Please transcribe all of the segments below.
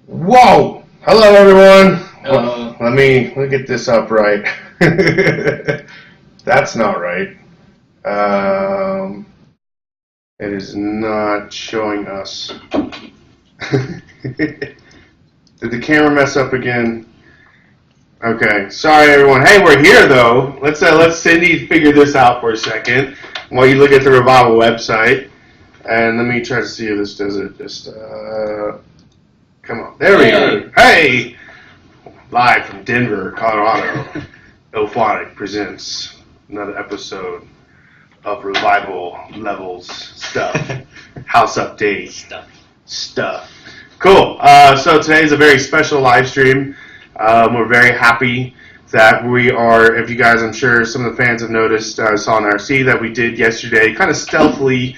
Whoa! Hello, everyone. Hello. Let me get this up right. That's not right. It is not showing us. Did the camera mess up again? Okay, sorry everyone. Hey, we're here though. Let's Cindy figure this out for a second while you look at the Revival website. And let me try to see if this does it. Just come on. There we go. Hey! Live from Denver, Colorado. Ilphonic presents another episode of Revival Levels Stuff. House update. Stuff. Cool. So today's a very special live stream. We're very happy that we are, if you guys, I'm sure some of the fans have noticed, saw in RC that we did yesterday, kind of stealthily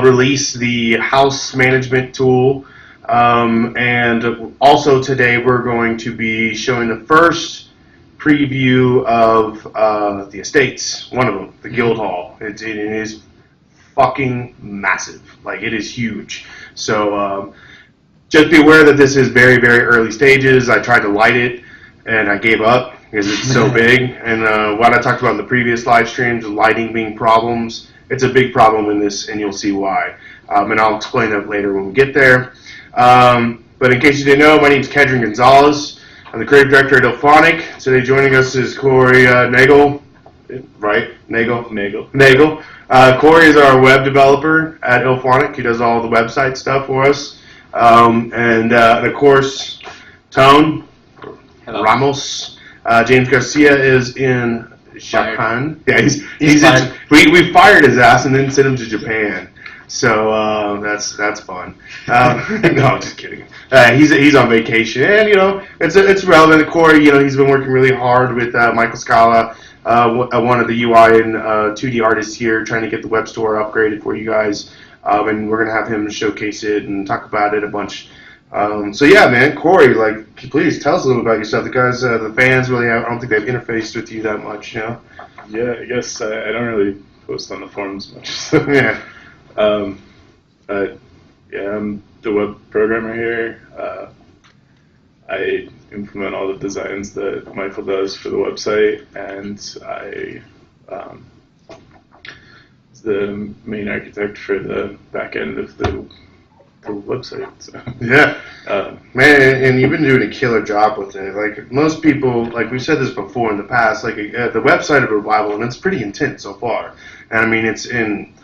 release the house management tool. And also today we're going to be showing the first preview of the estates, one of them, the Guildhall. It is fucking massive. Like, it is huge. So just be aware that this is very, very early stages. I tried to light it and I gave up because it's so big. And what I talked about in the previous live streams, lighting being problems, it's a big problem in this, and you'll see why. And I'll explain that later when we get there. But in case you didn't know, my name is Kedron Gonzalez. I'm the creative director at Ilphonic. Today joining us is Corey Nagel. Right? Nagel? Corey is our web developer at Ilphonic. He does all the website stuff for us. And of course, Tone. Hello. Ramos. James Garcia is in Japan. Yeah, he's we fired his ass and then sent him to Japan. So that's fun. No, just kidding. He's on vacation, and it's relevant. Corey, he's been working really hard with Michael Scala, one of the UI and 2D artists here, trying to get the web store upgraded for you guys. And we're gonna have him showcase it and talk about it a bunch. So yeah, man, Corey, please tell us a little about yourself. The guys, the fans, really, I don't think they've interfaced with you that much, Yeah, I guess I don't really post on the forums much. So. Yeah. I'm the web programmer here. I implement all the designs that Michael does for the website, and I is the main architect for the back end of the website. So. Yeah, man, and you've been doing a killer job with it. Like most people, like we've said this before in the past, the website of Revival, and it's pretty intense so far. And I mean,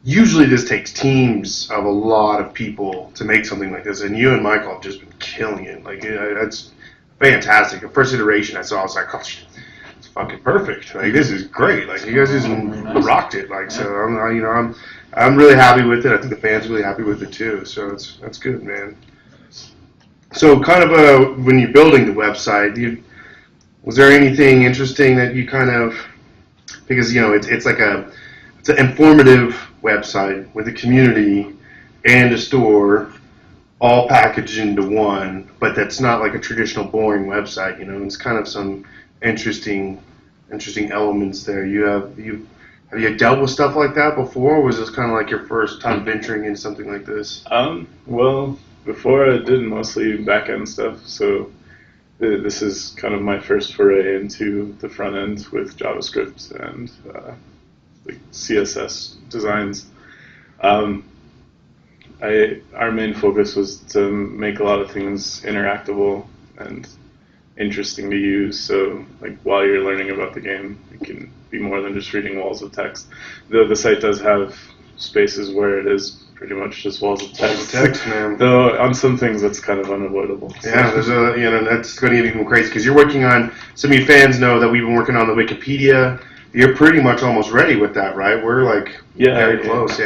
usually this takes teams of a lot of people to make something like this, and you and Michael have just been killing it. Like, it's fantastic. The first iteration I saw, I was like, oh, it's fucking perfect. Like, this is great. Like, you guys just rocked it. Like, so I'm really happy with it. I think the fans are really happy with it too. So that's good, man. So, kind of when you're building the website, was there anything interesting that you kind of, because it's an informative website with a community and a store all packaged into one, but that's not like a traditional boring website. It's kind of some interesting elements there. Have you dealt with stuff like that before, or was this kind of like your first time venturing into something like this? Well, before I did mostly back-end stuff, so this is kind of my first foray into the front end with JavaScript and like CSS designs. Our main focus was to make a lot of things interactable and interesting to use. So, like while you're learning about the game, it can be more than just reading walls of text. Though the site does have spaces where it is pretty much just walls of text. Man. Though on some things that's kind of unavoidable. So. Yeah, that's going to get even crazy because you're working on. Some of you fans know that we've been working on the Wikipedia. You're pretty much almost ready with that, right? We're like very close.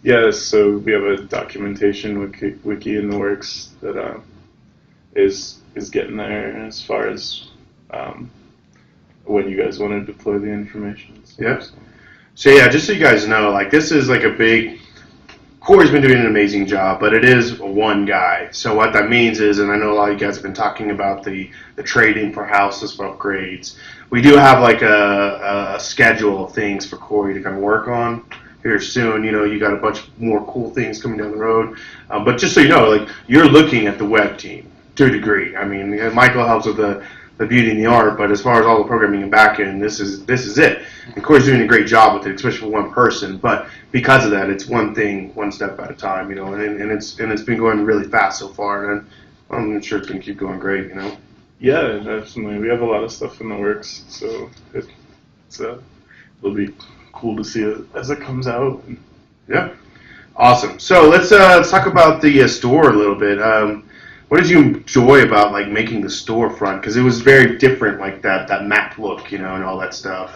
Yeah, so we have a documentation wiki in the works that is getting there as far as when you guys want to deploy the information. So yeah, just so you guys know, like this is like a big. Corey's been doing an amazing job, but it is one guy. So what that means is, and I know a lot of you guys have been talking about the trading for houses for upgrades. We do have like a schedule of things for Corey to kind of work on here soon. You got a bunch more cool things coming down the road. But just so you know, like you're looking at the web team to a degree. I mean, Michael helps with the beauty and the art, but as far as all the programming and backend, this is it. And Corey's doing a great job with it, especially for one person. But because of that, it's one thing, one step at a time. And it's been going really fast so far, and I'm sure it's going to keep going great. Yeah, definitely. We have a lot of stuff in the works, so it'll be cool to see it as it comes out. Yeah, awesome. So let's talk about the store a little bit. What did you enjoy about like making the storefront? Because it was very different, like that map look, and all that stuff.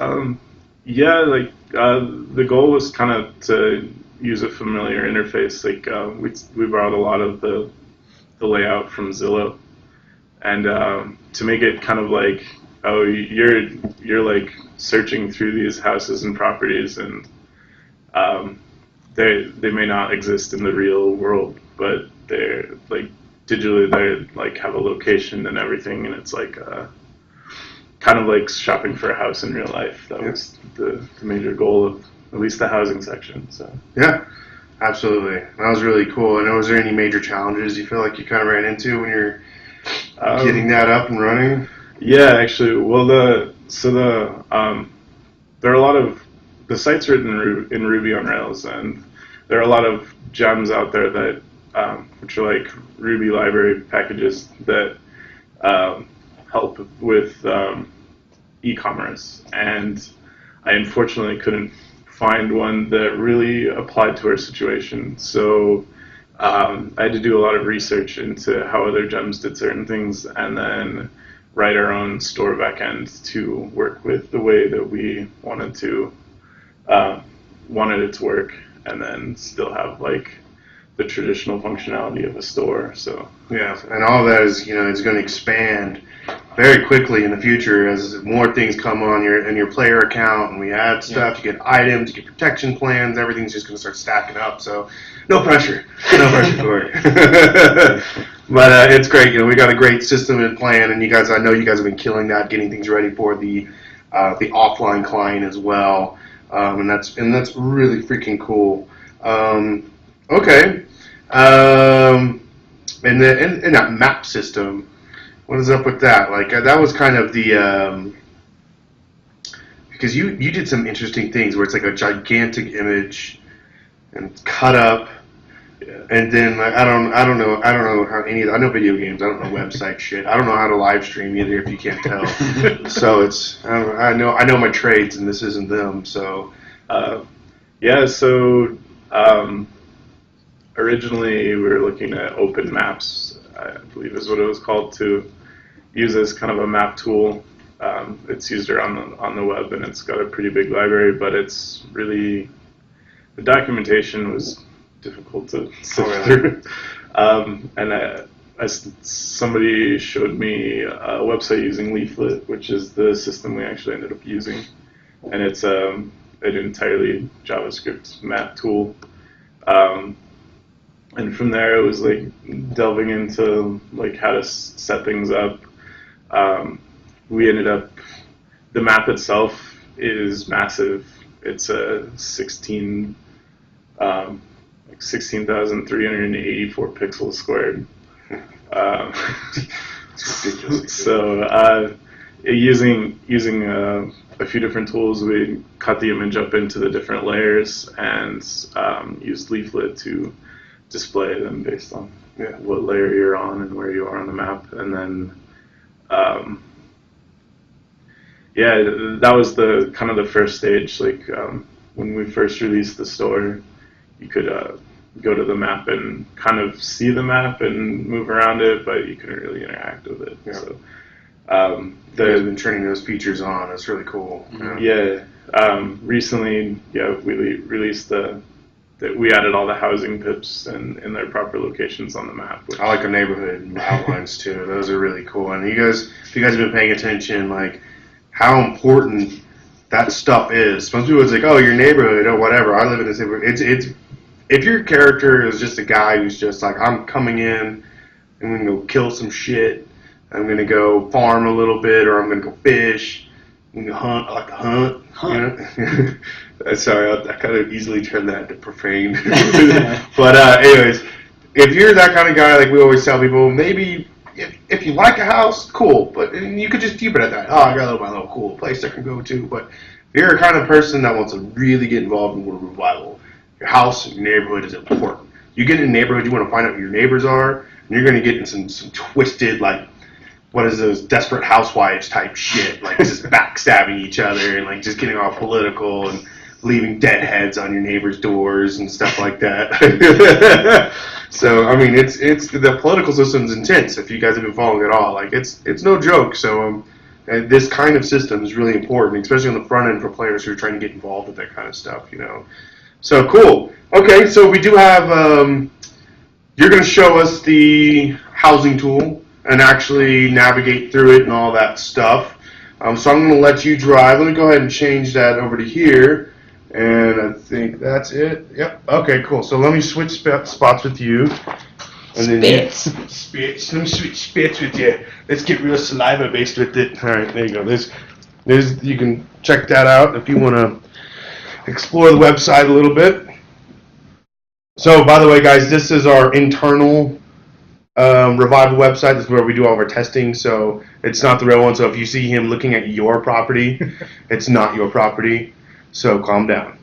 The goal was kind of to use a familiar interface. Like we borrowed a lot of the layout from Zillow, and to make it kind of like, oh, you're like searching through these houses and properties, and they may not exist in the real world, but they're like digitally they like have a location and everything, and it's like kind of like shopping for a house in real life. That was the major goal of at least the housing section. So yeah, absolutely, that was really cool. And was there any major challenges you feel like you kind of ran into when you're getting that up and running? Yeah, actually, well, there are a lot of the site's written in Ruby on Rails, and there are a lot of gems out there that which are like Ruby library packages that help with e-commerce, and I unfortunately couldn't find one that really applied to our situation. So I had to do a lot of research into how other gems did certain things, and then write our own store backend to work with the way that we wanted it to work, and then still have like the traditional functionality of a store. So yeah, and all of that is is going to expand very quickly in the future as more things come on your player account, and we add stuff. You get items, you get protection plans. Everything's just going to start stacking up. So no pressure, Corey. But it's great. We got a great system and plan, and I know you guys have been killing that, getting things ready for the offline client as well, and that's really freaking cool. Okay. And that map system, what is up with that? Like that was kind of the because you did some interesting things where it's like a gigantic image and cut up, and then like I don't know how I know video games. I don't know website shit. I don't know how to live stream either, if you can't tell. So it's I know my trades, and this isn't them. So originally, we were looking at Open Maps, I believe is what it was called, to use as kind of a map tool. It's used around on the web, and it's got a pretty big library, but it's really, the documentation was difficult to sift through. Somebody showed me a website using Leaflet, which is the system we actually ended up using, and it's an entirely JavaScript map tool. And from there, it was like delving into like how to set things up, we ended up, the map itself is massive. It's a 16,384 pixels squared. It's ridiculous. So using a few different tools, we cut the image up into the different layers and used Leaflet to display them based on what layer you're on and where you are on the map. And then that was the kind of the first stage. Like when we first released the store, you could go to the map and kind of see the map and move around it, but you couldn't really interact with it. Yeah. So they've been turning those features on. It's really cool. Recently, we released we added all the housing pips in their proper locations on the map. I like the neighborhood outlines too. Those are really cool. And if you guys have been paying attention, like how important that stuff is. Most people, it's like, oh, your neighborhood or whatever. I live in this neighborhood. It's if your character is just a guy who's just like, I'm coming in, I'm gonna go kill some shit, I'm gonna go farm a little bit, or I'm gonna go fish, I'm gonna hunt. I like to hunt. You know? Sorry, I kind of easily turn that into profane. But anyways, if you're that kind of guy, like we always tell people, maybe if you like a house, cool, but you could just keep it at that. Oh, I got my little cool place I can go to. But if you're a kind of person that wants to really get involved in World Revival, your house and your neighborhood is important. You get in a neighborhood, you want to find out who your neighbors are, and you're going to get in some twisted, like, what is those Desperate Housewives type shit, like just backstabbing each other and like just getting all political and leaving dead heads on your neighbors' doors and stuff like that. So I mean, it's the political system's intense. If you guys have been following it all, like it's no joke. So this kind of system is really important, especially on the front end for players who are trying to get involved with that kind of stuff. You know. So cool. Okay, so we do have. You're going to show us the housing tool and actually navigate through it and all that stuff. So I'm going to let you drive. Let me go ahead and change that over to here. And I think that's it. Yep. Okay, cool. So let me switch spots with you. And then spits. Let me switch spits with you. Let's get real saliva based with it. All right, there you go. There's you can check that out if you want to explore the website a little bit. So, by the way, guys, this is our internal Revival website. This is where we do all of our testing, so it's not the real one. So if you see him looking at your property, it's not your property. So calm down.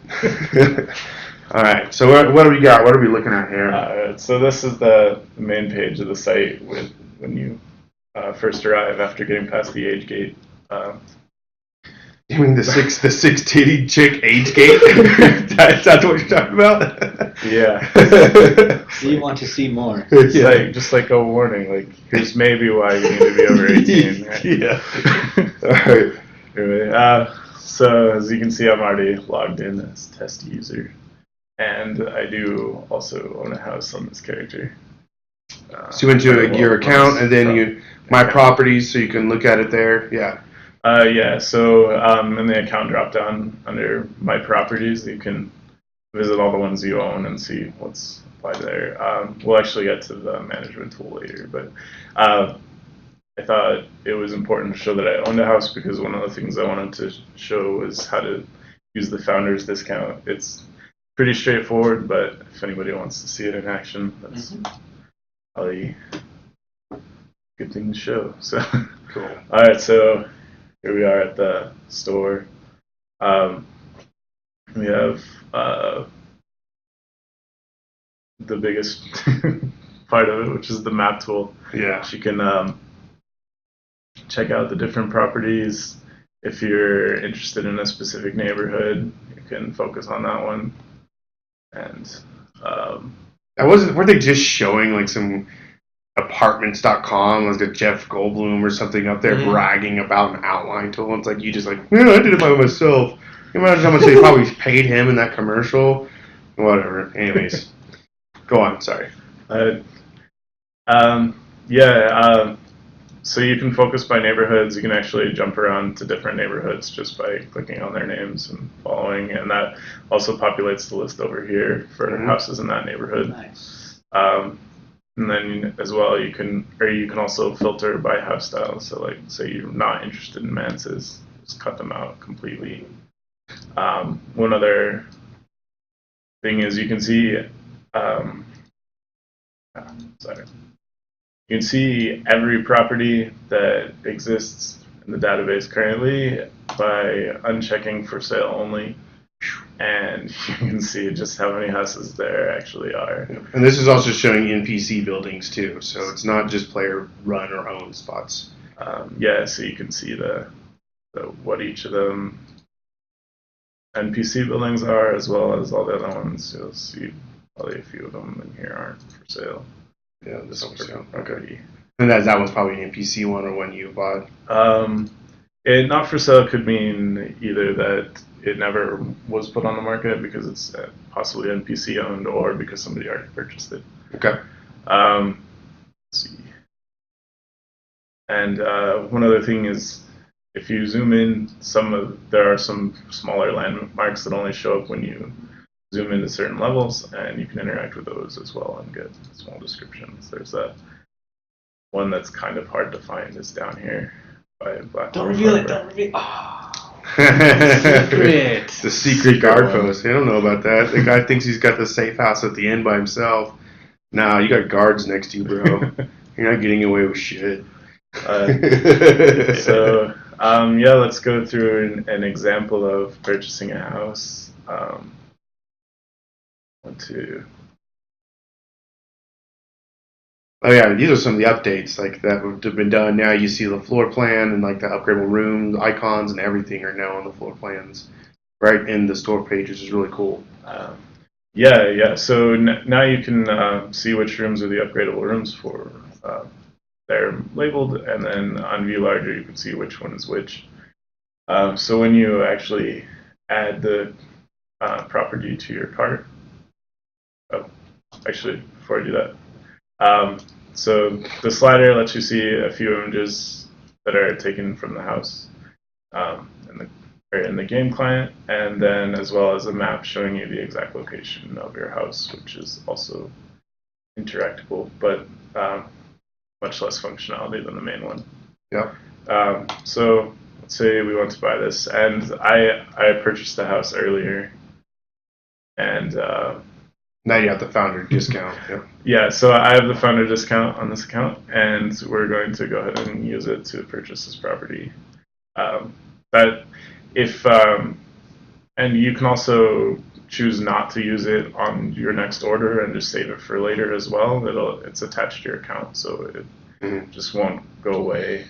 All right. So what do we got? What are we looking at here? So this is the main page of the site when you first arrive after getting past the age gate. You mean the six titty chick age gate? That's what you're talking about? Yeah. So you want to see more? It's just like a warning. Like here's maybe why you need to be over 18. Right? Yeah. All right. Anyway, so as you can see, I'm already logged in as test user, and I do also own a house on this character. So you went to your account, and then my properties, so you can look at it there. Yeah. So in the account drop down under my properties, you can visit all the ones you own and see what's applied there. We'll actually get to the management tool later, but I thought it was important to show that I owned a house because one of the things I wanted to show was how to use the founder's discount. It's pretty straightforward, but if anybody wants to see it in action, that's probably a good thing to show. So cool. All right, so here we are at the store. We have the biggest part of it, which is the map tool. Yeah. You can check out the different properties. If you're interested in a specific neighborhood, you can focus on that one. And weren't they just showing like some apartments.com, was it Jeff Goldblum or something up there bragging about an outline tool? It's like you just like, yeah, I did it by myself. You imagine how much they probably paid him in that commercial? Whatever. Anyways, go on. Sorry. So you can focus by neighborhoods. You can actually jump around to different neighborhoods just by clicking on their names and following, and that also populates the list over here for houses in that neighborhood. Nice. And then as well, you can also filter by house style. So like, say you're not interested in manses, just cut them out completely. One other thing is you can see, sorry, you can see every property that exists in the database currently by unchecking for sale only. And you can see just how many houses there actually are. And this is also showing NPC buildings too, so it's not just player run or owned spots. Yeah, so you can see the what each of them NPC buildings are, as well as all the other ones. You'll see probably a few of them in here aren't for sale. Yeah, this one's for sale. Okay. And that was probably an NPC one or one you bought. Not for sale could mean either that it never was put on the market because it's possibly NPC owned, or because somebody already purchased it. Okay. Let's see. And one other thing is, if you zoom in, there are some smaller landmarks that only show up when you zoom into certain levels, and you can interact with those as well and get small descriptions. There's one that's kind of hard to find is down here by Black. Don't reveal it. Don't reveal. Oh. Secret. The secret guard post. I don't know about that. The guy thinks he's got the safe house at the end by himself. Nah, you got guards next to you, bro. You're not getting away with shit. Yeah, let's go through an example of purchasing a house. Oh yeah, these are some of the updates like that have been done. Now you see the floor plan and like the upgradable room icons and everything are now on the floor plans, right in the store page, which is really cool. Yeah. So now you can see which rooms are the upgradable rooms for. They're labeled, and then on View Larger you can see which one is which. So when you actually add the property to your cart, actually before I do that, so the slider lets you see a few images that are taken from the house in the game client, and then as well as a map showing you the exact location of your house, which is also interactable, but much less functionality than the main one. Yeah. So let's say we want to buy this, and I purchased the house earlier, and now you have the founder discount. Yep. Yeah, so I have the founder discount on this account, and we're going to go ahead and use it to purchase this property. But if and you can also choose not to use it on your next order and just save it for later as well. It's attached to your account, so it just won't go away.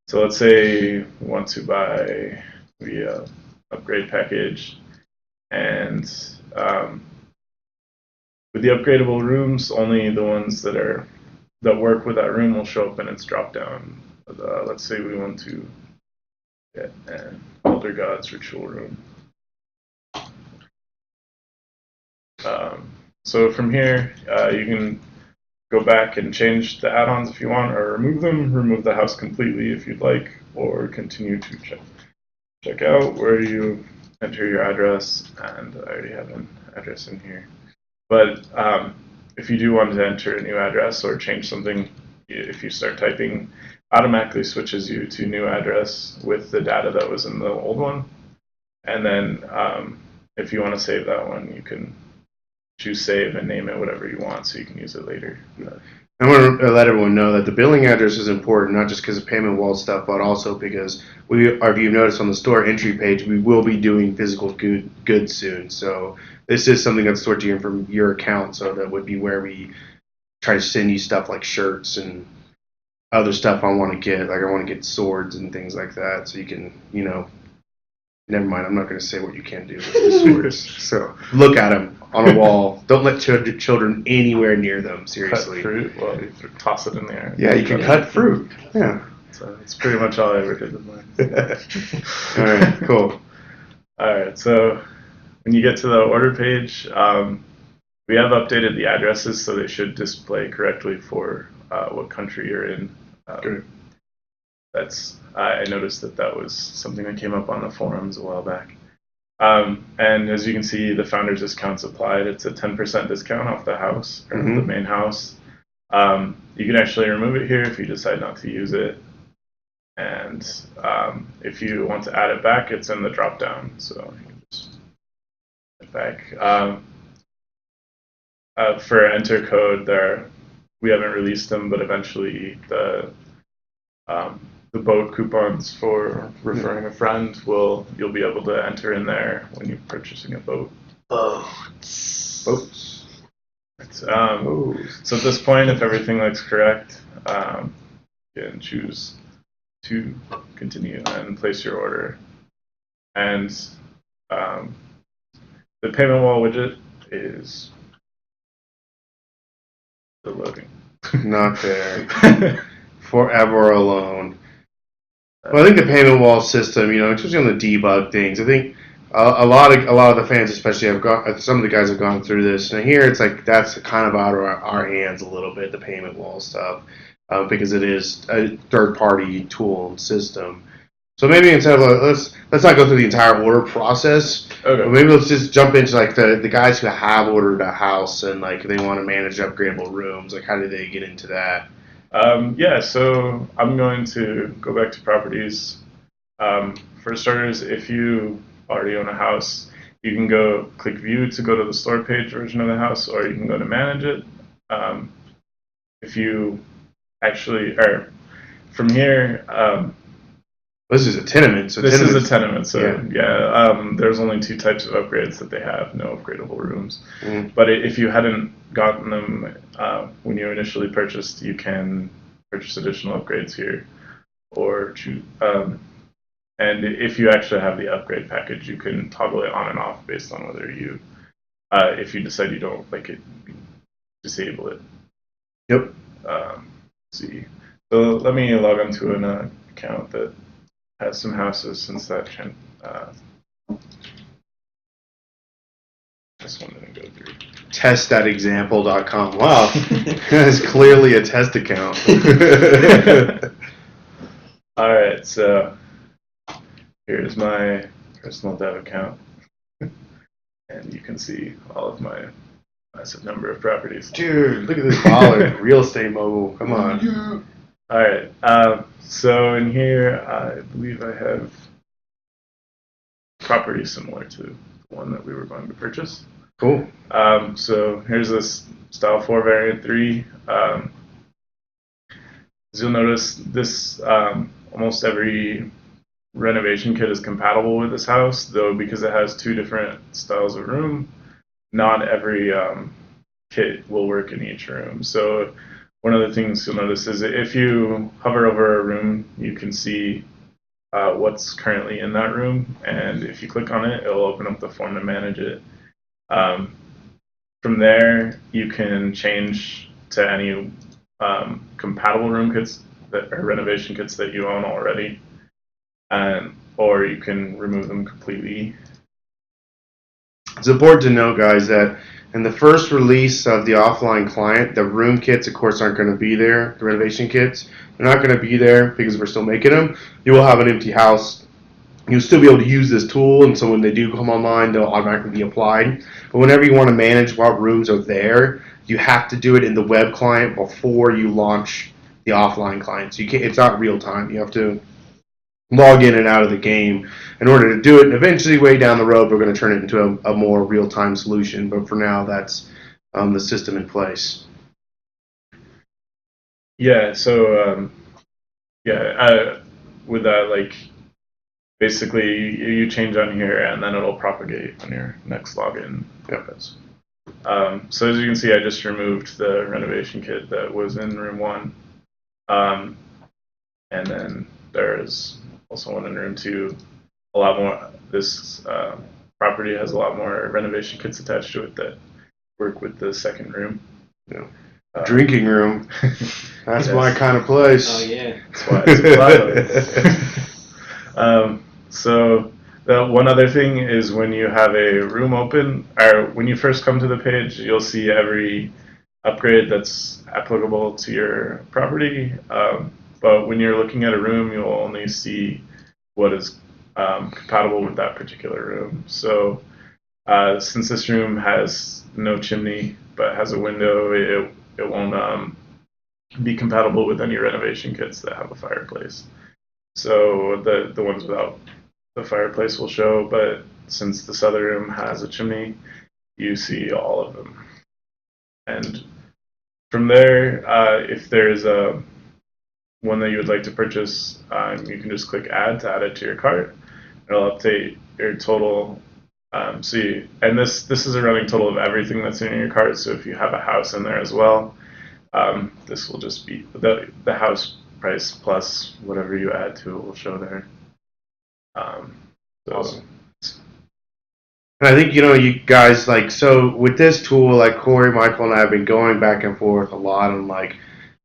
So let's say we want to buy the upgrade package, and with the upgradable rooms, only the ones that work with that room will show up in its drop down. Let's say we want to get an Elder Gods ritual room. So from here, you can go back and change the add-ons if you want, or remove them, remove the house completely if you'd like, or continue to check out where you enter your address, and I already have an address in here. But if you do want to enter a new address or change something, if you start typing, automatically switches you to new address with the data that was in the old one. And then if you want to save that one, you can choose save and name it whatever you want so you can use it later. I want to let everyone know that the billing address is important, not just because of payment wall stuff, but also because if you've noticed on the store entry page, we will be doing physical goods soon. So this is something that's stored to you from your account, so that would be where we try to send you stuff like shirts and other stuff I want to get. Like I want to get swords and things like that, so you can, never mind, I'm not going to say what you can do with the swords. So look at them on a wall. Don't let children anywhere near them, seriously. Cut fruit? Well, you toss it in the air. Yeah, you can cut fruit. Yeah. So that's pretty much all I ever did with mine. All right, cool. All right, so when you get to the order page, we have updated the addresses so they should display correctly for what country you're in. I noticed that was something that came up on the forums a while back. And as you can see, the founder's discount's applied. It's a 10% discount off the house, or the main house. You can actually remove it here if you decide not to use it. And if you want to add it back, it's in the drop down. So you can just add it back. For enter code, we haven't released them, but eventually the boat coupons for referring a friend you'll be able to enter in there when you're purchasing a boat. Boats. So at this point, if everything looks correct, you can choose to continue and place your order. And the payment wall widget is still loading. Not there. Forever alone. Well, I think the payment wall system, especially on the debug things, I think a lot of the fans, especially, some of the guys have gone through this, and here it's like that's kind of out of our hands a little bit, the payment wall stuff, because it is a third-party tool and system. So maybe instead of let's not go through the entire order process. Okay. But maybe let's just jump into like the guys who have ordered a house and like they want to manage upgradable rooms. Like, how do they get into that? So I'm going to go back to properties. For starters, if you already own a house, you can click view to go to the store page version of the house, or you can go to manage it. If you from here, This is a tenement. So this is a tenement, so there's only two types of upgrades that they have, no upgradable rooms. Mm. But if you hadn't gotten them when you initially purchased, you can purchase additional upgrades here, or choose. And if you actually have the upgrade package, you can toggle it on and off based on whether if you decide you don't like it, you can disable it. Yep. Let's see. So let me log onto an account that has some houses since that this one didn't go through. Test.example.com. Wow, that's clearly a test account. All right, so here's my personal dev account, and you can see all of my massive number of properties. Dude, look at this baller. Real estate mogul. Come on. All right. So in here, I believe I have property similar to the one that we were going to purchase. Cool. So here's this Style 4 Variant 3. As you'll notice, this almost every renovation kit is compatible with this house, though because it has two different styles of room, not every kit will work in each room. So one of the things you'll notice is if you hover over a room, you can see what's currently in that room, and if you click on it, it'll open up the form to manage it. From there, you can change to any compatible room kits or renovation kits that you own already, or you can remove them completely. It's important to know, guys, that in the first release of the offline client, the room kits, of course, aren't going to be there. The renovation kits, they're not going to be there because we're still making them. You will have an empty house. You'll still be able to use this tool, and so when they do come online, they'll automatically be applied. But whenever you want to manage what rooms are there, you have to do it in the web client before you launch the offline client. So it's not real time. You have to log in and out of the game in order to do it. And eventually, way down the road, we're going to turn it into a more real-time solution. But for now, that's the system in place. Yeah. So with that, basically you change on here, and then it'll propagate on your next login. Yep. So as you can see, I just removed the renovation kit that was in room 1, and then there's also one in room 2. A lot more. This property has a lot more renovation kits attached to it that work with the second room. Yeah. Drinking room. That's yes. my kind of place. Oh yeah. That's why it's a so the one other thing is when you have a room open, or when you first come to the page, you'll see every upgrade that's applicable to your property. But when you're looking at a room, you'll only see what is compatible with that particular room. So since this room has no chimney but has a window, it won't be compatible with any renovation kits that have a fireplace. So the ones without the fireplace will show, but since this other room has a chimney, you see all of them. And from there, if there's a one that you would like to purchase, you can just click add to add it to your cart. It'll update your total. And this is a running total of everything that's in your cart. So if you have a house in there as well, this will just be the house price plus whatever you add to it will show there. Awesome. And I think, you guys, like, so with this tool, like Corey, Michael, and I have been going back and forth a lot on, like,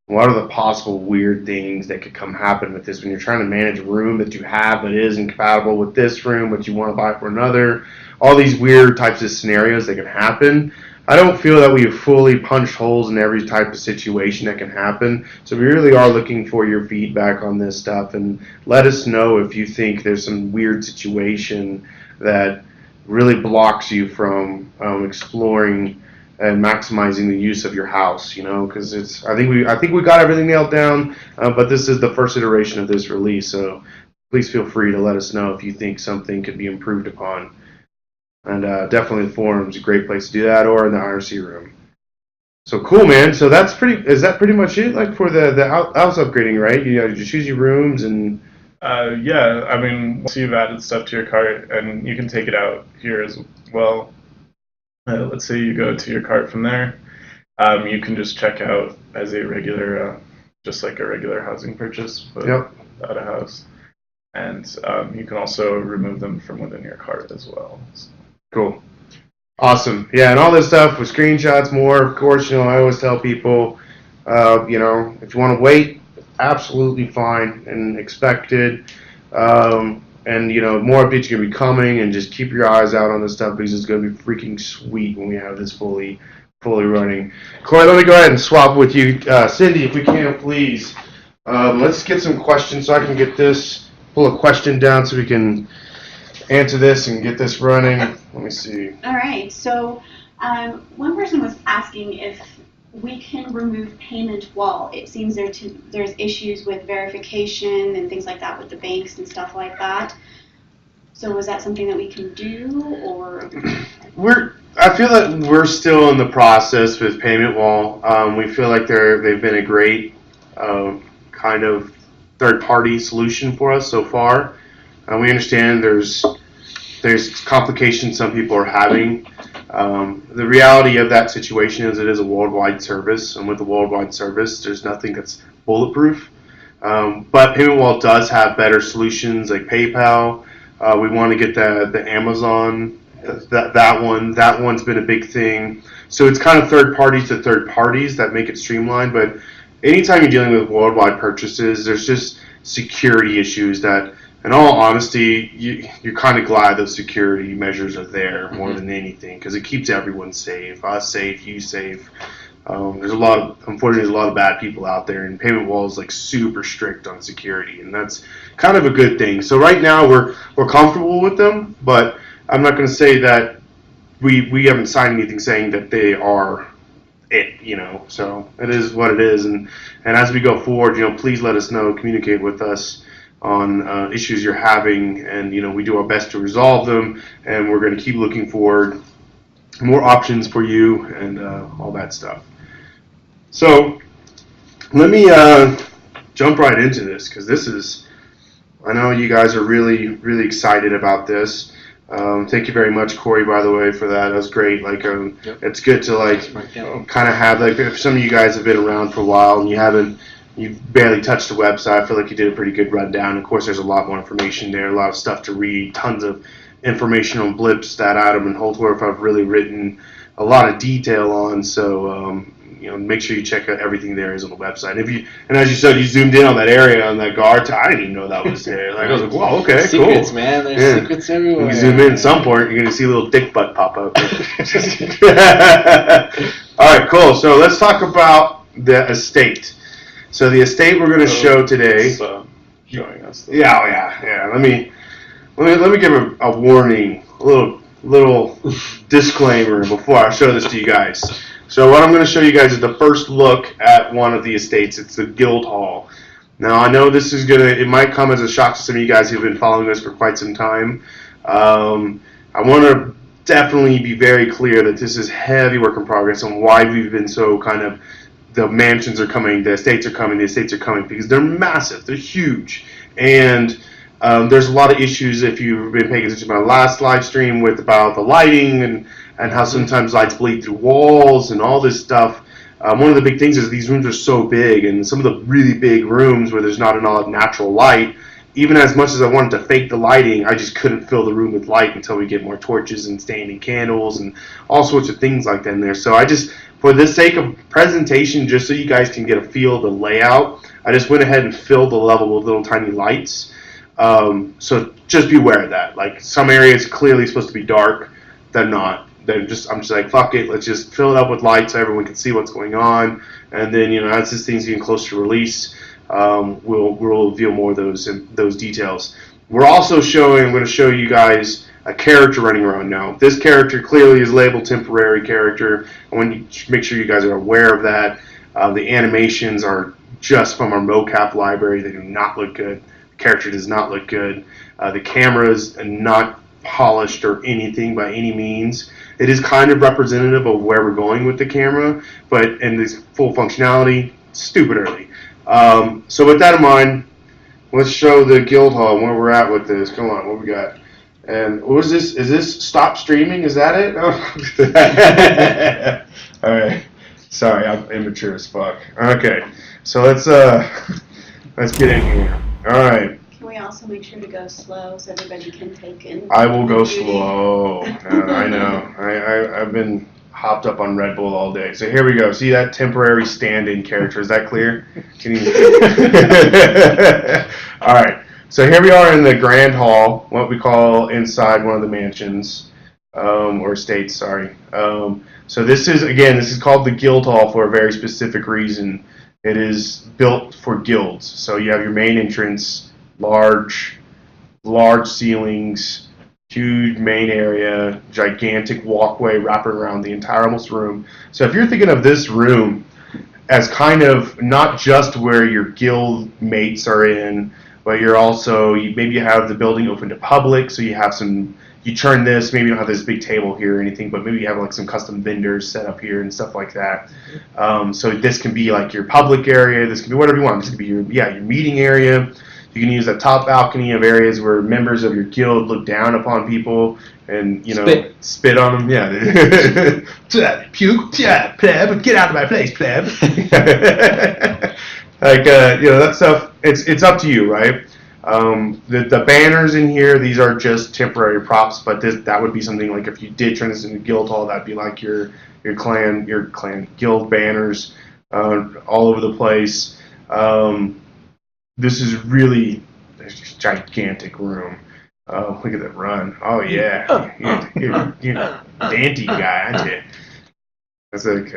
what are the possible weird things that could come happen with this when you're trying to manage a room that you have that is incompatible with this room, but you want to buy for another. All these weird types of scenarios that can happen. I don't feel that we have fully punched holes in every type of situation that can happen. So we really are looking for your feedback on this stuff, and let us know if you think there's some weird situation that really blocks you from exploring and maximizing the use of your house, because I think we got everything nailed down, but this is the first iteration of this release, so please feel free to let us know if you think something could be improved upon. And definitely the forum's a great place to do that, or in the IRC room. So cool, man. So is that pretty much it? Like for the house upgrading, right? You choose your rooms and. Yeah, I mean, once you've added stuff to your cart, and you can take it out here as well. Let's say you go to your cart from there. You can just check out as a regular, just like a regular housing purchase, but without a house. And you can also remove them from within your cart as well. So. Cool. Awesome. Yeah, and all this stuff with screenshots, more. Of course, I always tell people, if you want to wait, absolutely fine and expected. And, more updates are going to be coming, and just keep your eyes out on this stuff because it's going to be freaking sweet when we have this fully running. Corey, let me go ahead and swap with you. Cindy, if we can, please. Let's get some questions so I can pull a question down so we can answer this and get this running. Let me see. All right. So one person was asking if we can remove payment wall. It seems there's issues with verification and things like that with the banks and stuff like that. So is that something that we can do, or? I feel that we're still in the process with payment wall. We feel like they've been a great kind of third-party solution for us so far. We understand there's complications some people are having. The reality of that situation is it is a worldwide service, and with a worldwide service, there's nothing that's bulletproof. But Payment Wall does have better solutions like PayPal. We want to get the Amazon. That one's been a big thing. So it's kind of third parties to third parties that make it streamlined. But anytime you're dealing with worldwide purchases, there's just security issues that, in all honesty, you're kind of glad those security measures are there more than anything, because it keeps everyone safe, us safe, you safe. Unfortunately, there's a lot of bad people out there, and Payment Wall is like super strict on security, and that's kind of a good thing. So right now we're comfortable with them, but I'm not going to say that we haven't signed anything saying that they are it, So it is what it is, and as we go forward, please let us know, communicate with us on issues you're having, and we do our best to resolve them, and we're going to keep looking forward, more options for you, and all that stuff. So let me jump right into this, because I know you guys are really, really excited about this. Thank you very much, Corey, by the way, for that. That was great. It's good to kind of have, if some of you guys have been around for a while and you've barely touched the website, I feel like you did a pretty good rundown. Of course, there's a lot more information there, a lot of stuff to read, tons of information on blips that Adam and Holtworth have really written a lot of detail on. So, make sure you check out everything there is on the website. And as you said, you zoomed in on that area on that guard. I didn't even know that was there. I was like, wow, okay, secrets, cool. Man. There's secrets everywhere. When you zoom in at some point, you're going to see a little dick butt pop up. All right, cool. So let's talk about the estate. So the estate we're going to show today. Showing us. Yeah. Let me give a warning, a little disclaimer before I show this to you guys. So what I'm going to show you guys is the first look at one of the estates. It's the Guild Hall. Now I know this is it might come as a shock to some of you guys who've been following this for quite some time. I want to definitely be very clear that this is heavy work in progress and why we've been so kind of, the mansions are coming, the estates are coming, because they're massive, they're huge. And there's a lot of issues if you've been paying attention to my last live stream about the lighting and how sometimes lights bleed through walls and all this stuff. One of the big things is these rooms are so big, and some of the really big rooms where there's not enough natural light, even as much as I wanted to fake the lighting, I just couldn't fill the room with light until we get more torches and standing candles and all sorts of things like that in there. So I just, for the sake of presentation, just so you guys can get a feel of the layout, I just went ahead and filled the level with little tiny lights. So just be aware of that. Like, some areas clearly supposed to be dark, they're not. I'm just like, fuck it, let's just fill it up with light so everyone can see what's going on. And then, as this thing's getting close to release, we'll reveal more of those details. We're also I'm going to show you guys a character running around now. This character clearly is labeled temporary character. I want to make sure you guys are aware of that. The animations are just from our mocap library. They do not look good. The character does not look good. The camera's not polished or anything by any means. It is kind of representative of where we're going with the camera, but in this full functionality, stupid early. So with that in mind, let's show the Guild Hall and where we're at with this. Come on, what we got? And what is this? Is this stop streaming? Is that it? Oh. All right. Sorry, I'm immature as fuck. Okay, so let's get in here. All right. Can we also make sure to go slow so everybody can take in? I will go slow. I know. I've been hopped up on Red Bull all day. So here we go. See that temporary stand-in character? Is that clear? Can you... All right. So here we are in the Grand Hall, what we call inside one of the mansions, or estates, sorry. So this is called the Guild Hall for a very specific reason. It is built for guilds. So you have your main entrance, large ceilings, huge main area, gigantic walkway wrapping around the entire almost room. So if you're thinking of this room as kind of not just where your guild mates are in, but you're also, maybe you have the building open to public, so you have you turn this, maybe you don't have this big table here or anything, but maybe you have like some custom vendors set up here and stuff like that. So this can be like your public area, this can be whatever you want. This could be your meeting area. You can use a top balcony of areas where members of your guild look down upon people and, spit on them. Yeah. Puke. Yeah, pleb. Get out of my place, pleb. That stuff, it's up to you, right? The banners in here, these are just temporary props, but that would be something like if you did turn this into Guild Hall, that'd be like your clan guild banners all over the place. This is really a gigantic room. Look at that run. Oh, yeah. You're a dainty guy, aren't you? That's like,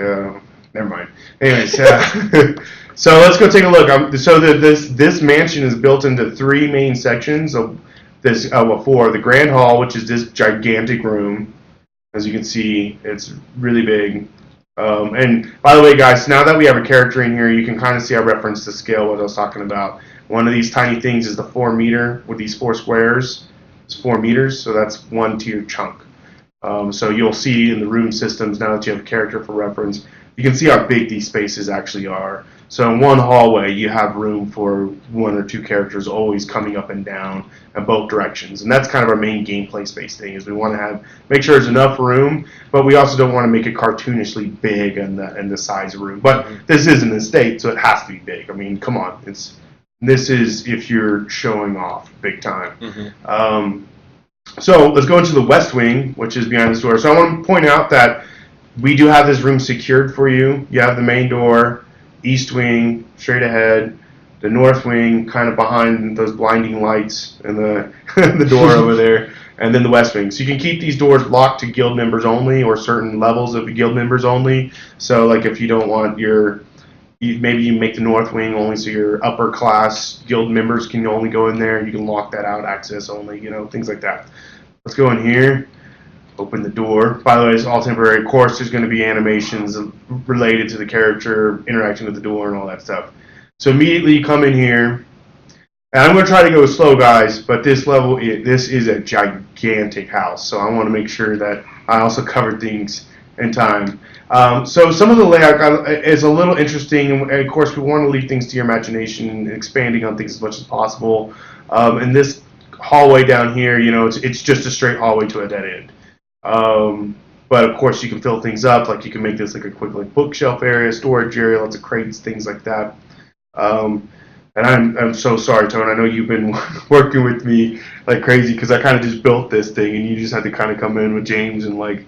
never mind. Anyways, so let's go take a look. This mansion is built into three main sections of this, four. The Grand Hall, which is this gigantic room. As you can see, it's really big. And by the way, guys, now that we have a character in here, you can kind of see I referenced the scale, what I was talking about. One of these tiny things is the 4 meter with these 4 squares. It's 4 meters, so that's one tier chunk. So you'll see in the room systems, now that you have a character for reference, you can see how big these spaces actually are. So in one hallway, you have room for 1 or 2 characters always coming up and down in both directions. And that's kind of our main gameplay space thing, is we want to make sure there's enough room, but we also don't want to make it cartoonishly big in the size of room. But this is an estate, so it has to be big. I mean, come on. This is if you're showing off big time. Mm-hmm. So let's go into the west wing, which is behind this door. So I want to point out that we do have this room secured for you. You have the main door, east wing, straight ahead, the north wing, kind of behind those blinding lights, and the door over there, and then the west wing. So you can keep these doors locked to guild members only, or certain levels of guild members only. So like if you don't want maybe you make the north wing only so your upper class guild members can only go in there. You can lock that out, access only, things like that. Let's go in here. Open the door. By the way, it's all temporary. Of course, there's going to be animations related to the character interacting with the door and all that stuff. So immediately you come in here, and I'm going to try to go slow, guys, but this level, this is a gigantic house, so I want to make sure that I also cover things in time. So some of the layout is a little interesting, and of course we want to leave things to your imagination and expanding on things as much as possible. And this hallway down here, you know, it's just a straight hallway to a dead end. But of course you can fill things up, like you can make this like a quick like bookshelf area, storage area, lots of crates, things like that. And I'm so sorry, Tone. I know you've been working with me like crazy because I kind of just built this thing, and you just had to kind of come in with James and like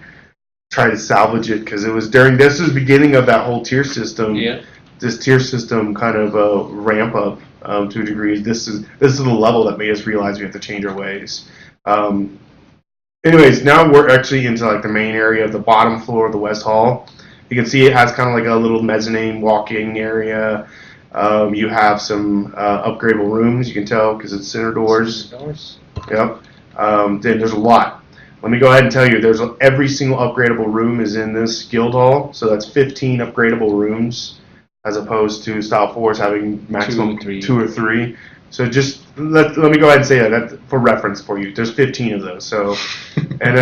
try to salvage it because it was this was the beginning of that whole tier system. Yeah. This tier system kind of ramp up to a degree. This is the level that made us realize we have to change our ways. Anyways, now we're actually into like the main area of the bottom floor of the West Hall. You can see it has kind of like a little mezzanine walking area. You have some upgradable rooms, you can tell because it's center doors. Yep. Then there's a lot. Let me go ahead and tell you, there's every single upgradable room is in this guild hall. So that's 15 upgradable rooms, as opposed to Style 4s having maximum 2 or 3. So just let me go ahead and say that for reference for you. There's 15 of those. So, and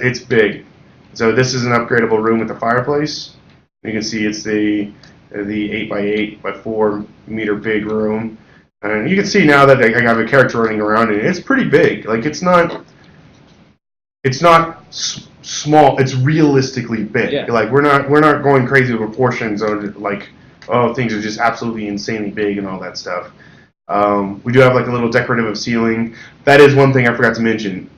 it's big. So this is an upgradable room with a fireplace. You can see it's the 8x8 by 4 meter big room, and you can see now that I have a character running around in it. It's pretty big. Like it's not small. It's realistically big. Yeah. Like we're not going crazy with proportions or like things are just absolutely insanely big and all that stuff. We do have like a little decorative ceiling. That is one thing I forgot to mention.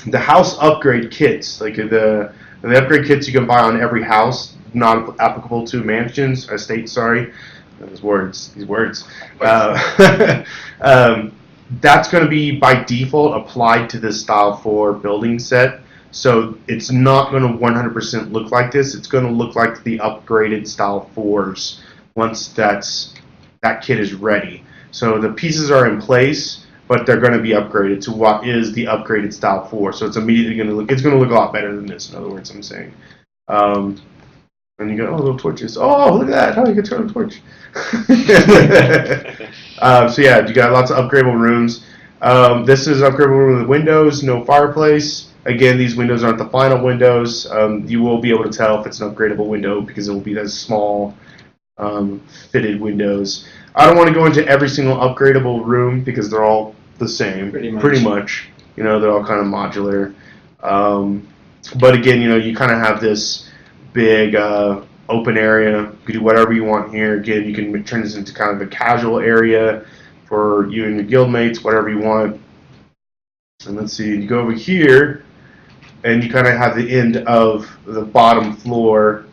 The house upgrade kits, like the upgrade kits you can buy on every house, not applicable to mansions, estates, sorry. These words. That's going to be by default applied to this Style 4 building set. So it's not going to 100% look like this. It's going to look like the upgraded Style 4s once that kit is ready. So the pieces are in place, but they're going to be upgraded to what is the upgraded Style 4. So it's immediately going to look. It's going to look a lot better than this. In other words, I'm saying. And you go, oh, little torches. Oh, look at that. Oh, you can turn on a torch. So yeah, you got lots of upgradable rooms. This is an upgradable room with windows, no fireplace. Again, these windows aren't the final windows. You will be able to tell if it's an upgradable window because it will be those small fitted windows. I don't want to go into every single upgradable room because they're all the same. Pretty much. You know, they're all kind of modular. But again, you know, you kind of have this big open area. You can do whatever you want here. Again, you can turn this into kind of a casual area for you and your guildmates, whatever you want. And let's see, you go over here, and you kind of have the end of the bottom floor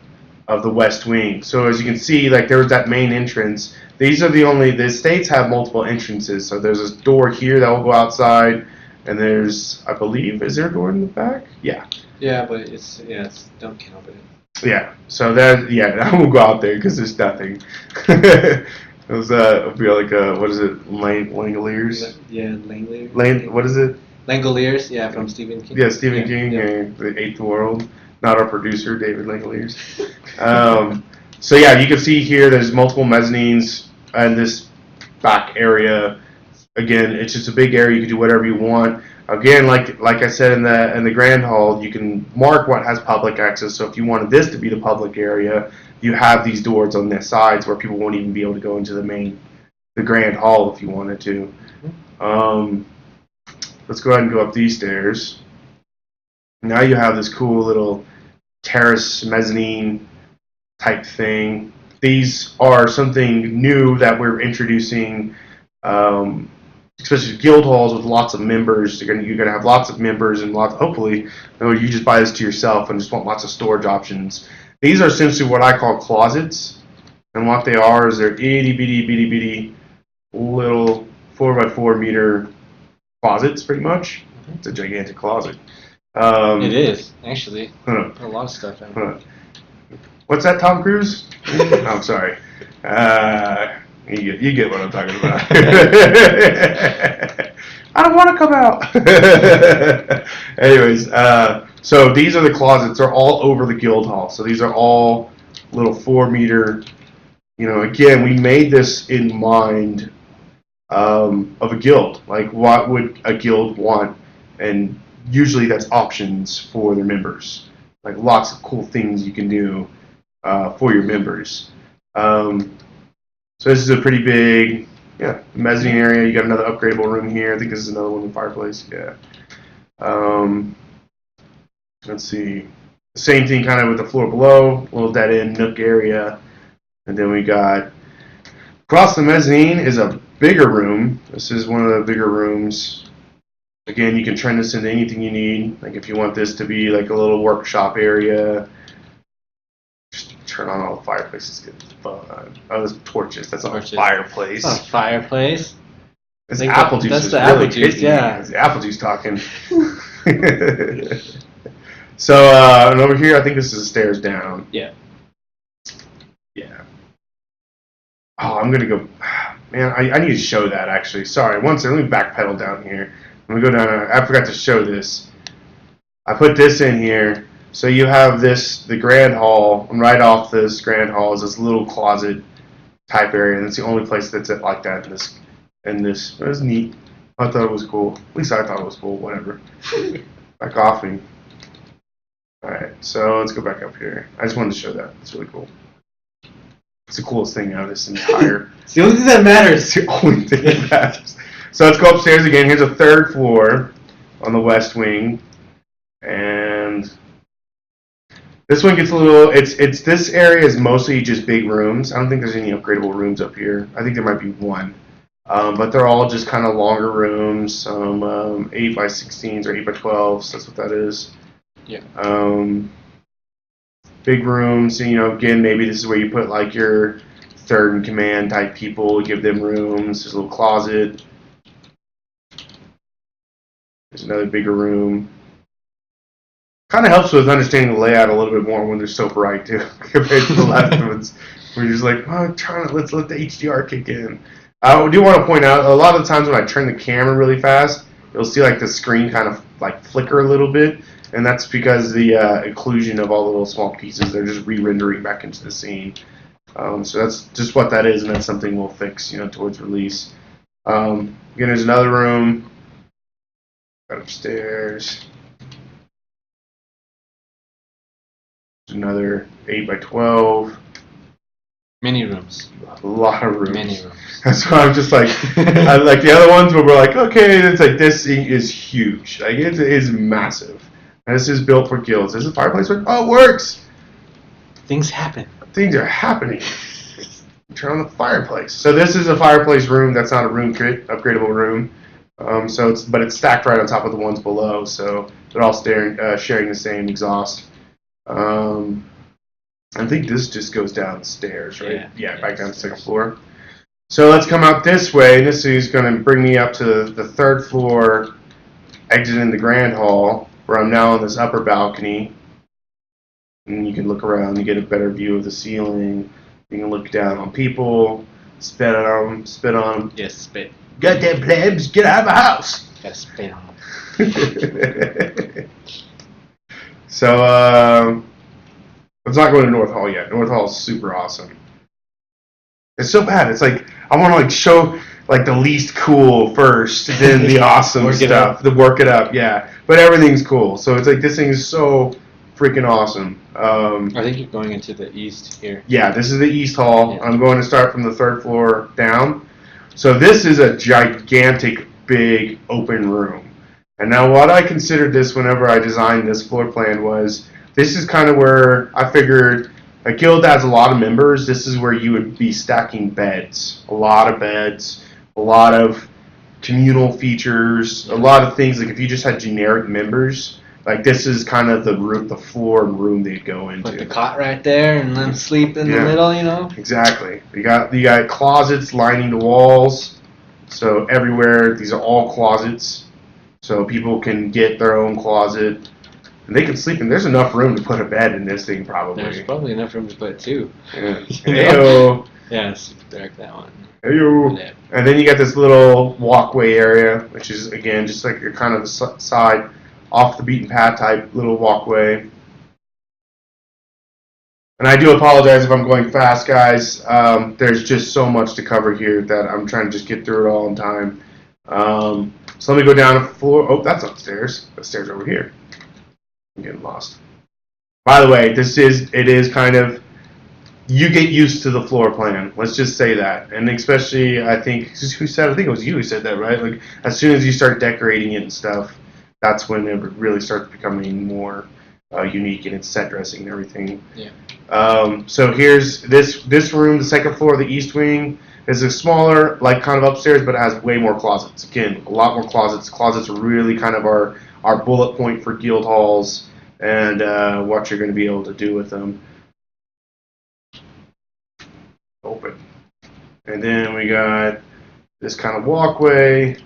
of the west wing. So as you can see, like there was that main entrance. These are the estates have multiple entrances. So there's a door here that will go outside, and there's, I believe, is there a door in the back? Yeah. Yeah, but it's don't count it. Yeah, so I won't go out there because there's nothing. It was it'll be like what is it, Langoliers? Yeah, Langoliers. What is it? Langoliers, yeah, from Stephen King. Yeah, Stephen King, The Eighth World. Not our producer, David Langoliers. So yeah, you can see here there's multiple mezzanines in this back area. Again, it's just a big area. You can do whatever you want. Again, like I said in the Grand Hall, you can mark what has public access. So if you wanted this to be the public area, you have these doors on the sides where people won't even be able to go into the Grand Hall if you wanted to. Let's go ahead and go up these stairs. Now you have this cool little terrace mezzanine type thing. These are something new that we're introducing. Especially guild halls with lots of members. You're gonna have lots of members and hopefully, you just buy this to yourself and just want lots of storage options. These are essentially what I call closets, and what they are is they're itty bitty little 4x4 meter closets, pretty much. It's a gigantic closet. It is actually a lot of stuff in it. What's that, Tom Cruise? I'm sorry. You get what I'm talking about. I don't want to come out. Anyways, So these are the closets. They're all over the guild hall. So these are all little 4-meter. Again, we made this in mind of a guild. Like, what would a guild want? And usually that's options for their members. Like, lots of cool things you can do for your members. So this is a pretty big, mezzanine area. You got another upgradable room here. I think this is another one in the fireplace. Yeah. Let's see. Same thing kind of with the floor below. Little dead-end nook area. And then we got across the mezzanine is a bigger room. This is one of the bigger rooms. Again, you can turn this into anything you need. Like if you want this to be like a little workshop area, just turn on all the fireplaces. Get fun. Oh, there's torches. That's not a fireplace. It's not a fireplace. It's apple juice. That's is the really apple juice, hitting yeah. me. It's the apple juice talking. So, and over here, I think this is the stairs down. Yeah. Yeah. Oh, I'm gonna go. Man, I need to show that actually. Sorry, one second. Let me backpedal down here. Let me go down. I forgot to show this. I put this in here. So you have the grand hall, and right off this grand hall is this little closet type area, and it's the only place that's like that in this. It was neat. I thought it was cool. At least I thought it was cool. Whatever. Back off me. Alright, so let's go back up here. I just wanted to show that. It's really cool. It's the coolest thing out of this entire... It's the only thing that matters. It's the only thing that matters. So let's go upstairs again. Here's a 3rd floor on the west wing. And this one gets a little... It's this area is mostly just big rooms. I don't think there's any upgradable rooms up here. I think there might be one. But they're all just kind of longer rooms. 8x16s or 8x12s. That's what that is. Yeah. Big rooms, again, maybe this is where you put like your 3rd in command type people, give them rooms. There's a little closet. There's another bigger room. Kind of helps with understanding the layout a little bit more when they're so bright too, compared to the last ones. Where you're just like, let's let the HDR kick in. I do want to point out, a lot of the times when I turn the camera really fast, you'll see like the screen kind of like flicker a little bit. And that's because the inclusion of all the little small pieces, they're just re-rendering back into the scene. So that's just what that is, and that's something we'll fix, towards release. Again, there's another room. Right upstairs. There's another 8x12. Many rooms. A lot of rooms. Many rooms. That's why I'm just like, I like the other ones where we're like, okay, it's like this thing is huge. Like it is massive. And this is built for guilds. This is fireplace work. Oh, it works. Things happen. Things are happening. Turn on the fireplace. So this is a fireplace room. That's not a room kit, upgradable room. But it's stacked right on top of the ones below. So they're all sharing the same exhaust. I think this just goes downstairs, right? Yeah, back down to the 2nd floor. So let's come out this way. This is going to bring me up to the 3rd floor, exiting the grand hall, where I'm now on this upper balcony. And you can look around and get a better view of the ceiling. You can look down on people, spit on them. Yes, spit. Goddamn plebs, get out of my house! Gotta spit on them. So, let's not go to North Hall yet. North Hall is super awesome. It's so bad. It's like, I want to like show like the least cool first, then the awesome stuff. To work it up, yeah. But everything's cool. So it's like, this thing is so freaking awesome. I think you're going into the east here. Yeah, this is the East Hall. Yeah. I'm going to start from the 3rd floor down. So this is a gigantic, big, open room. And now what I considered this whenever I designed this floor plan was, this is kind of where I figured a guild has a lot of members. This is where you would be stacking beds. A lot of beds, a lot of communal features, a lot of things. Like if you just had generic members, like this is kind of the floor and room they'd go into. Put the cot right there and then sleep in the middle, Exactly. You got closets lining the walls. So everywhere, these are all closets. So people can get their own closet. And they can sleep in. There's enough room to put a bed in this thing, probably. There's probably enough room to put 2. Yeah. Heyo. Yeah, it's dark, that one. Heyo. Yeah. And then you got this little walkway area, which is, again, just like your kind of side off the beaten path type little walkway. And I do apologize if I'm going fast, guys. There's just so much to cover here that I'm trying to just get through it all in time. So let me go down the floor. Oh, that's upstairs. The stairs over here. I'm getting lost. By the way, it is kind of, you get used to the floor plan. Let's just say that. And especially, I think it was you who said that, right? Like, as soon as you start decorating it and stuff, that's when it really starts becoming more unique in its set dressing and everything. Yeah. So here's this room, the second floor of the east wing, is a smaller, like kind of upstairs, but it has way more closets. Again, a lot more closets. Closets are really kind of our bullet point for guild halls and what you're going to be able to do with them. Open. And then we got this kind of walkway,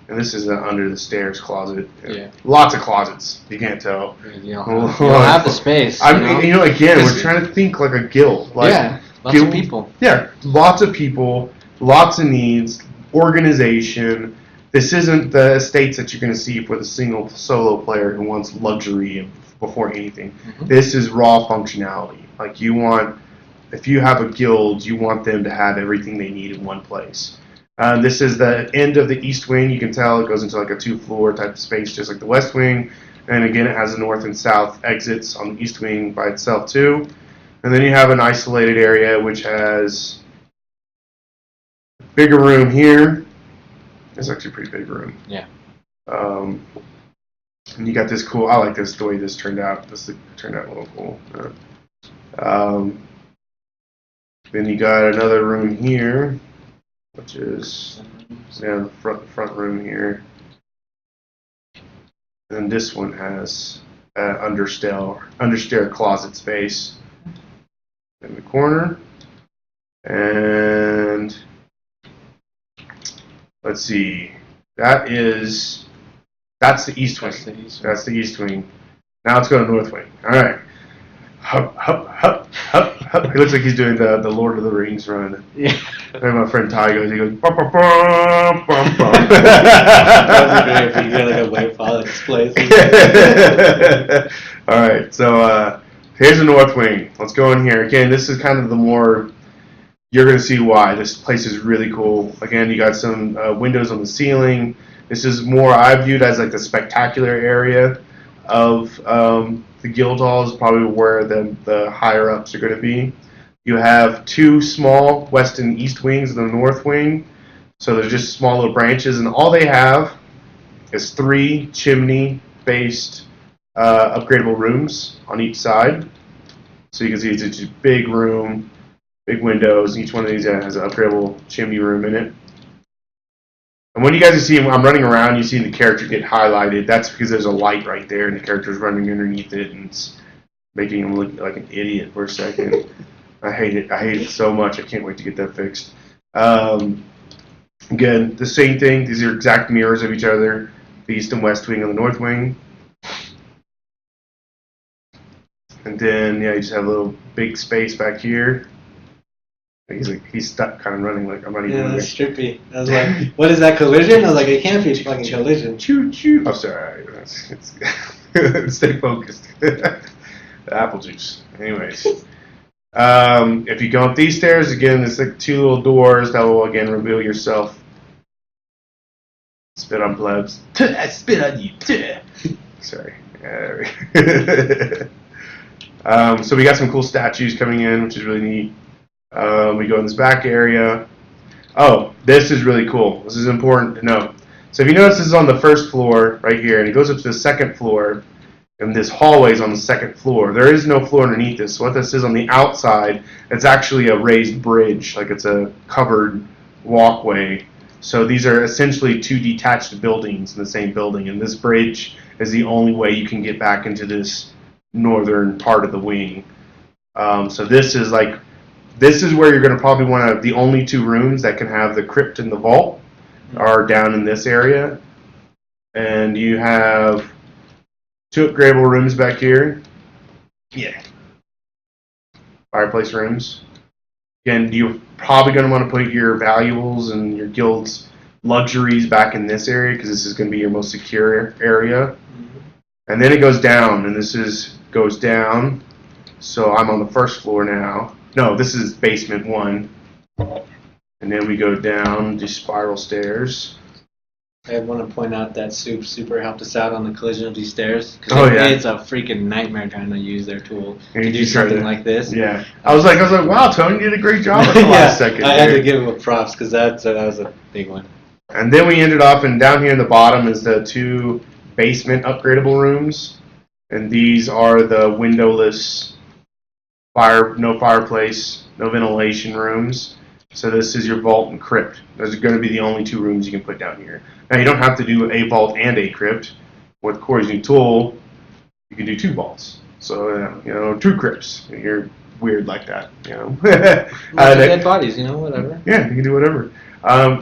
and this is an under the stairs closet. Yeah. Lots of closets. You can't tell. You don't have the space. Again, we're trying to think like a guild. Like, yeah, lots of people. Yeah, lots of people, lots of needs, organization. This isn't the estates that you're going to see for the single solo player who wants luxury before anything. Mm-hmm. This is raw functionality. Like, if you have a guild, you want them to have everything they need in one place. This is the end of the east wing. You can tell it goes into like a 2-floor type of space, just like the west wing. And again, it has the north and south exits on the east wing by itself too. And then you have an isolated area which has a bigger room here. It's actually a pretty big room. Yeah. And you got this cool. I like this the way this turned out. This turned out a little cool. Then you got another room here, which is the front room here. And then this one has understair closet space in the corner. And let's see, that's the east wing. That's the east wing. Now let's go to the north wing. All right. Hup, hup, hup, hup, hup. He looks like he's doing the Lord of the Rings run. Yeah. And my friend Ty goes, bum, bum, bum, bum, bum. That would be great if you get like a White Fox place. All right, so here's the north wing. Let's go in here. Again, this is kind of the more, you're going to see why. This place is really cool. Again, you got some windows on the ceiling. This is more, I viewed as like the spectacular area of the guild hall, is probably where the higher ups are going to be. You have 2 small west and east wings in the north wing. So they're just small little branches, and all they have is 3 chimney-based upgradable rooms on each side. So you can see it's a big room, big windows. Each one of these has an upgradable chimney room in it. And when you guys see I'm running around, you see the character get highlighted. That's because there's a light right there, and the character's running underneath it, and it's making him look like an idiot for a second. I hate it. I hate it so much. I can't wait to get that fixed. Again, the same thing. These are exact mirrors of each other. The east and west wing and the north wing. And then, yeah, you just have a little big space back here. He's stuck kind of running like I'm not even. Yeah, that's trippy. I was like, what is that, collision? I was like, it can't be a fucking collision. Choo choo. I'm sorry. Stay focused. The apple juice. Anyways. If you go up these stairs, again, there's like 2 little doors that will again reveal yourself. Spit on plebs. I spit on you. Sorry. So we got some cool statues coming in, which is really neat. We go in this back area. Oh, this is really cool. This is important to note. So if you notice, this is on the first floor right here, and it goes up to the second floor, and this hallway is on the second floor. There is no floor underneath this. So what this is on the outside, it's actually a raised bridge, like it's a covered walkway. So these are essentially 2 detached buildings in the same building, and this bridge is the only way you can get back into this northern part of the wing. So this is where you're going to probably want to, the only 2 rooms that can have the crypt and the vault are down in this area. And you have 2 upgradable rooms back here. Yeah. Fireplace rooms. Again, you're probably going to want to put your valuables and your guild's luxuries back in this area because this is going to be your most secure area. And then it goes down, and goes down. So I'm on the first floor now. No, this is basement 1. And then we go down these spiral stairs. I want to point out that Soup super helped us out on the collision of these stairs. Oh, yeah. It's a freaking nightmare trying to use their tool And to you do just try something to- like this. Yeah. I was like, wow, Tony did a great job at the Yeah, last second. I had there. to give him props because that was a big one. And then we ended up, and down here in the bottom is the 2 basement upgradable rooms. And these are the windowless, no fireplace, no ventilation rooms. So this is your vault and crypt. Those are going to be the only 2 rooms you can put down here. Now you don't have to do a vault and a crypt. With Corey's new tool, you can do 2 vaults. So 2 crypts. You're weird like that, Dead bodies, whatever. Yeah, you can do whatever.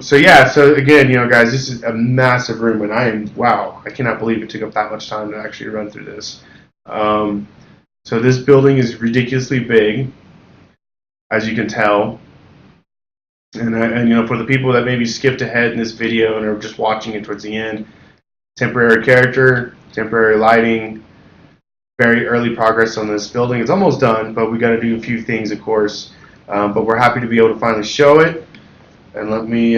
So again, guys, this is a massive room, and I cannot believe it took up that much time to actually run through this. So this building is ridiculously big, as you can tell. And for the people that maybe skipped ahead in this video and are just watching it towards the end, temporary character, temporary lighting, very early progress on this building. It's almost done, but we got to do a few things, of course. But we're happy to be able to finally show it. And let me,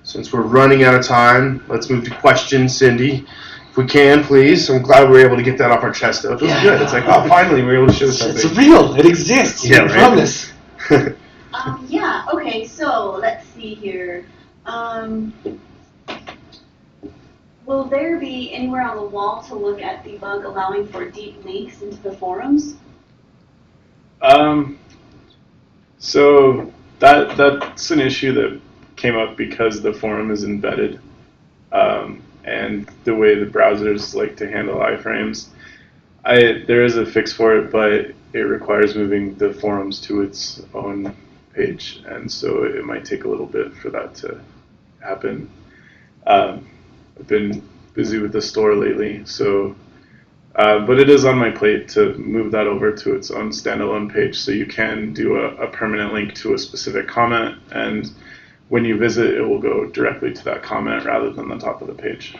since we're running out of time, let's move to questions, Cindy. If we can, please. I'm glad we were able to get that off our chest, though. It feels good. It's like, finally, we were able to show something. It's real. It exists. Yeah, I right? promise. Okay, so let's see here. Will there be anywhere on the wall to look at the bug allowing for deep links into the forums? So that's an issue that came up because the forum is embedded, and the way the browsers like to handle iframes. There is a fix for it, but it requires moving the forums to its own page, and so it might take a little bit for that to happen. I've been busy with the store lately, so but it is on my plate to move that over to its own standalone page, so you can do a permanent link to a specific comment, and when you visit, it will go directly to that comment rather than the top of the page.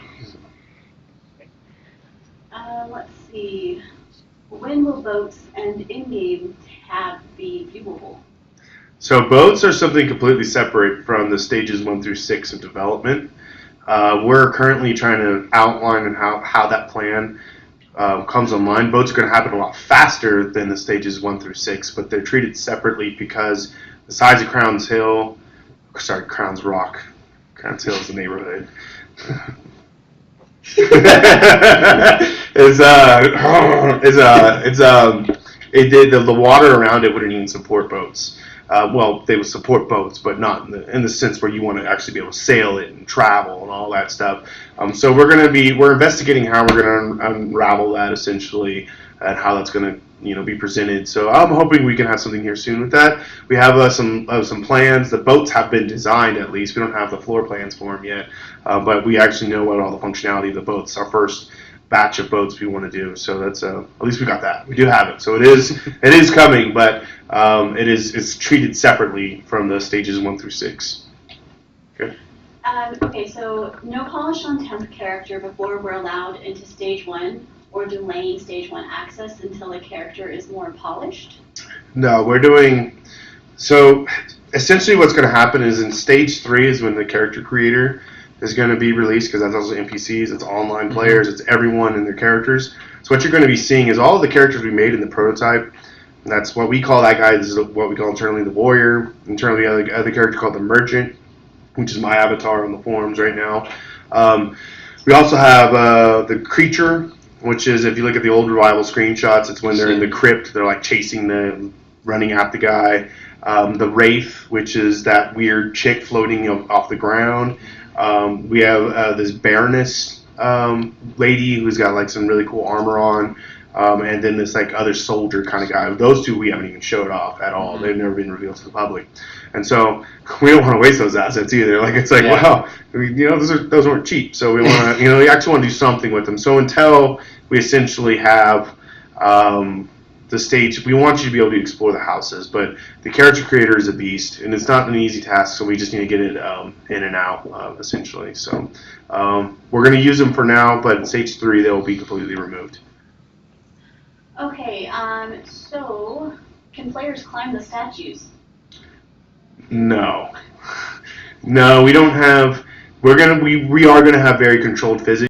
Let's see. When will boats and in-game tab be viewable? So boats are something completely separate from the stages 1 through 6 of development. We're currently trying to outline and how that plan comes online. Boats are going to happen a lot faster than the stages 1 through 6, but they're treated separately because the size of Crown's Rock. Crown's Hill is the neighborhood. The water around it wouldn't even support boats. They would support boats, but not in the sense where you want to actually be able to sail it and travel and all that stuff. So we're investigating how we're going to unravel that essentially, and how that's going to be presented. So I'm hoping we can have something here soon with that. We have some plans. The boats have been designed at least. We don't have the floor plans for them yet, but we actually know what all the functionality of the boats. Our first batch of boats we want to do. So that's at least we got that. We do have it. So it is coming, but it's treated separately from the stages 1 through 6. Okay. Okay, so no polish on temp character before we're allowed into stage 1, or delaying stage 1 access until a character is more polished? No, we're doing. So essentially, what's going to happen is in stage 3 is when the character creator is going to be released, because that's also NPCs, it's online players, it's everyone and their characters. So what you're going to be seeing is all of the characters we made in the prototype. And that's what we call that guy. This is what we call internally the warrior. Internally, the other character called the merchant, which is my avatar on the forums right now. We also have the creature, which is, if you look at the old revival screenshots, it's when they're in the crypt, they're like running at the guy. The wraith, which is that weird chick floating off the ground. We have this baroness lady who's got like some really cool armor on. And then this like other soldier kind of guy. Those two we haven't even showed off at all. They've never been revealed to the public, and so we don't want to waste those assets either. Like it's like wow, those weren't cheap. So we want to we actually want to do something with them. So until we essentially have the stage. We want you to be able to explore the houses, but the character creator is a beast, and it's not an easy task. So we just need to get it in and out, essentially. So we're going to use them for now, but in stage 3 they will be completely removed. Okay, so can players climb the statues? No, no, we don't have. We are gonna have very controlled physics.